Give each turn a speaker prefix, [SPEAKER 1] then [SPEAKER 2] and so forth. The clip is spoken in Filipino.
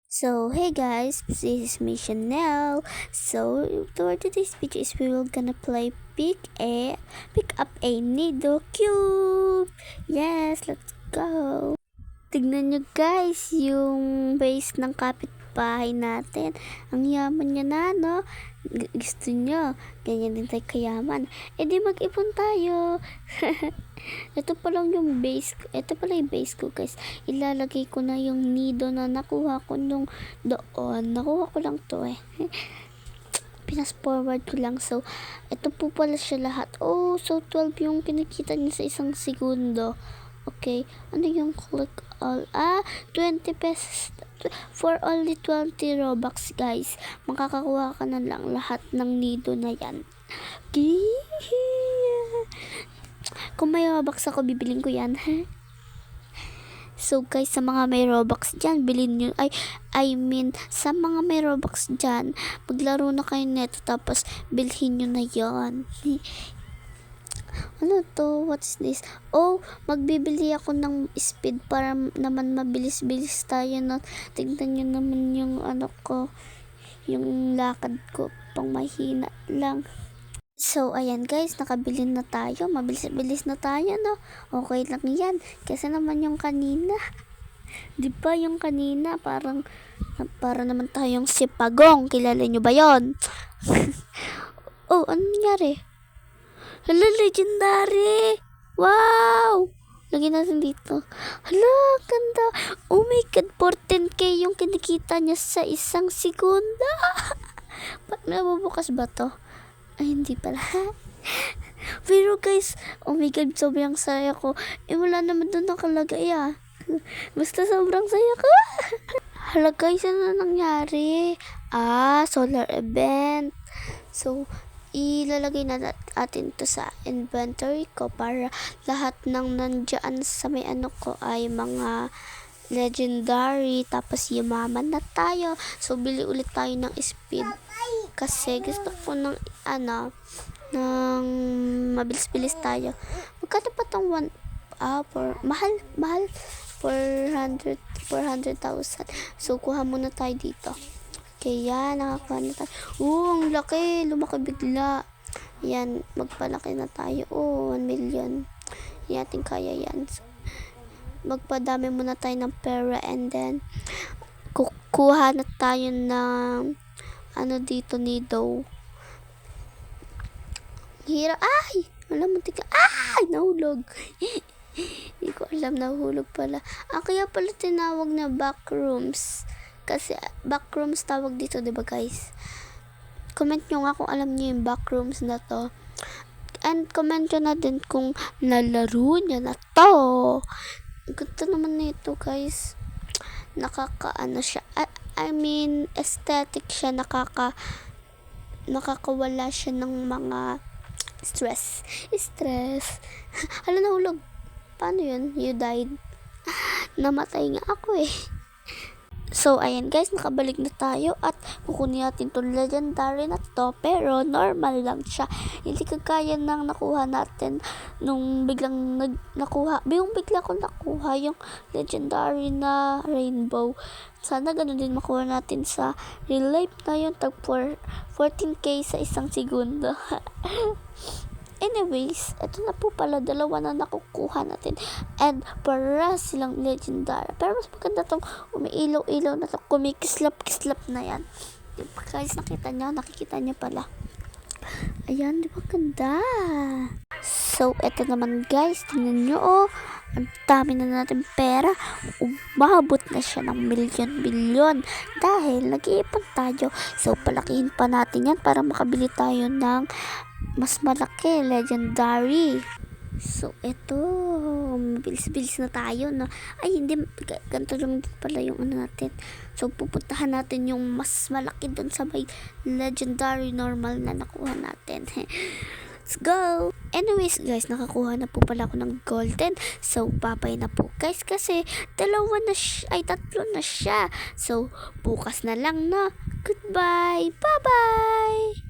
[SPEAKER 1] So hey guys, this is me Chanel. So for today's video is we will gonna play pick up a needle cube. Yes, let's go. Tignan nyo guys, yung base ng kapitbahay natin. Ang yaman niya na, no? Gusto nyo, ganyan din tayo kayaman. E di mag-ipon tayo. Ito pa lang yung base, ito pala yung base ko guys. Ilalagay ko na yung nido na nakuha ko nung doon. Nakuha ko lang to eh. Pinas forward ko lang. So, ito po pala siya lahat. Oh, so 12 yung kinikita niya sa isang segundo. Okay, ano yung click all? 20 pesos for only 20 Robux guys. Makakakuha ka na lang lahat ng nido na yan. Okay. Kung may Robux ako, bibiling ko yan. So guys, sa mga may Robux dyan, bilhin nyo. I mean, sa mga may Robux dyan, maglaro na kayo neto tapos bilhin nyo na yan. Ano to? What's this? Oh, magbibili ako ng speed para naman mabilis-bilis tayo na. Tignan nyo naman yung ano ko, yung lakad ko, pang mahina lang. So, ayan guys, nakabili na tayo. Mabilis-bilis na tayo, no? Okay lang yan. Kasi naman yung kanina. Di ba yung kanina, para naman tayong si Pagong. Kilala nyo ba yon? Oh, ano nangyari? Hala, legendary! Wow! Lagyan natin dito. Hala, ganda. Oh my God, 14k yung kinikita niya sa isang segunda. Nabubukas ba to? Ay, hindi pala. Pero guys, oh my God, sobrang saya ko. Wala naman doon nakalagay Basta sobrang saya ko. Hala guys, ano nangyari? Solar event. So, ilalagay na natin to sa inventory ko para lahat ng nandyan sa may ano ko ay mga legendary, tapos yumaman na tayo. So bili ulit tayo ng speed kasi gusto ko ng mabilis-bilis tayo. Magkano pa tong mahal 400,000. So kuha muna tayo dito. Kaya nakakuha na tayo. Ang laki. Lumaki bigla. Yan. Magpalaki na tayo. 1 million. Hindi natin kaya yan. So, magpadami muna tayo ng pera and then kukuha na tayo ng dito nido. Hirap. Ay! Alam mo, tika. Ay! Nahulog. Hindi ko alam, nahulog pala. Kaya pala tinawag na backrooms. Kasi backrooms tawag dito, diba guys? Comment nyo nga kung alam nyo yung backrooms na to. And comment nyo na din kung nalaro nyo na to. Ganda naman nito guys. Nakakaano siya. I mean, aesthetic siya. Nakakawala siya ng mga stress. Hala, nahulog. Paano yun? You died. Namatay nga ako eh. So, ayan guys, nakabalik na tayo at kukunin natin itong legendary na to, pero normal lang siya. Hindi kagaya ng nakuha natin nung biglang nakuha. Yung bigla ko nakuha yung legendary na rainbow. Sana ganun din makuha natin sa real life na yun. Tag 14k sa isang segundo. Anyways, ito na po pala, dalawa na nakukuha natin. And para silang legendary. Pero mas maganda tong umiilaw-ilaw na to. Kumikislap-kislap na yan. Diba guys, nakikita nyo pala. Ayan, diba ganda? So, ito naman guys, tingnan nyo ang dami na natin pera. Umabot na siya ng milyon-milyon dahil nag-iipon tayo. So, palakihin pa natin yan para makabili tayo ng mas malaki, legendary. So, eto, mabilis-bilis na tayo, no? Ay, hindi, ganito lang din pala yung natin. So, pupuntahan natin yung mas malaki dun sa may legendary normal na nakuha natin. Let's go! Anyways, guys, nakakuha na po pala ako ng golden. So, papay na po, guys, kasi tatlo na siya. So, bukas na lang, no? Goodbye! Bye-bye!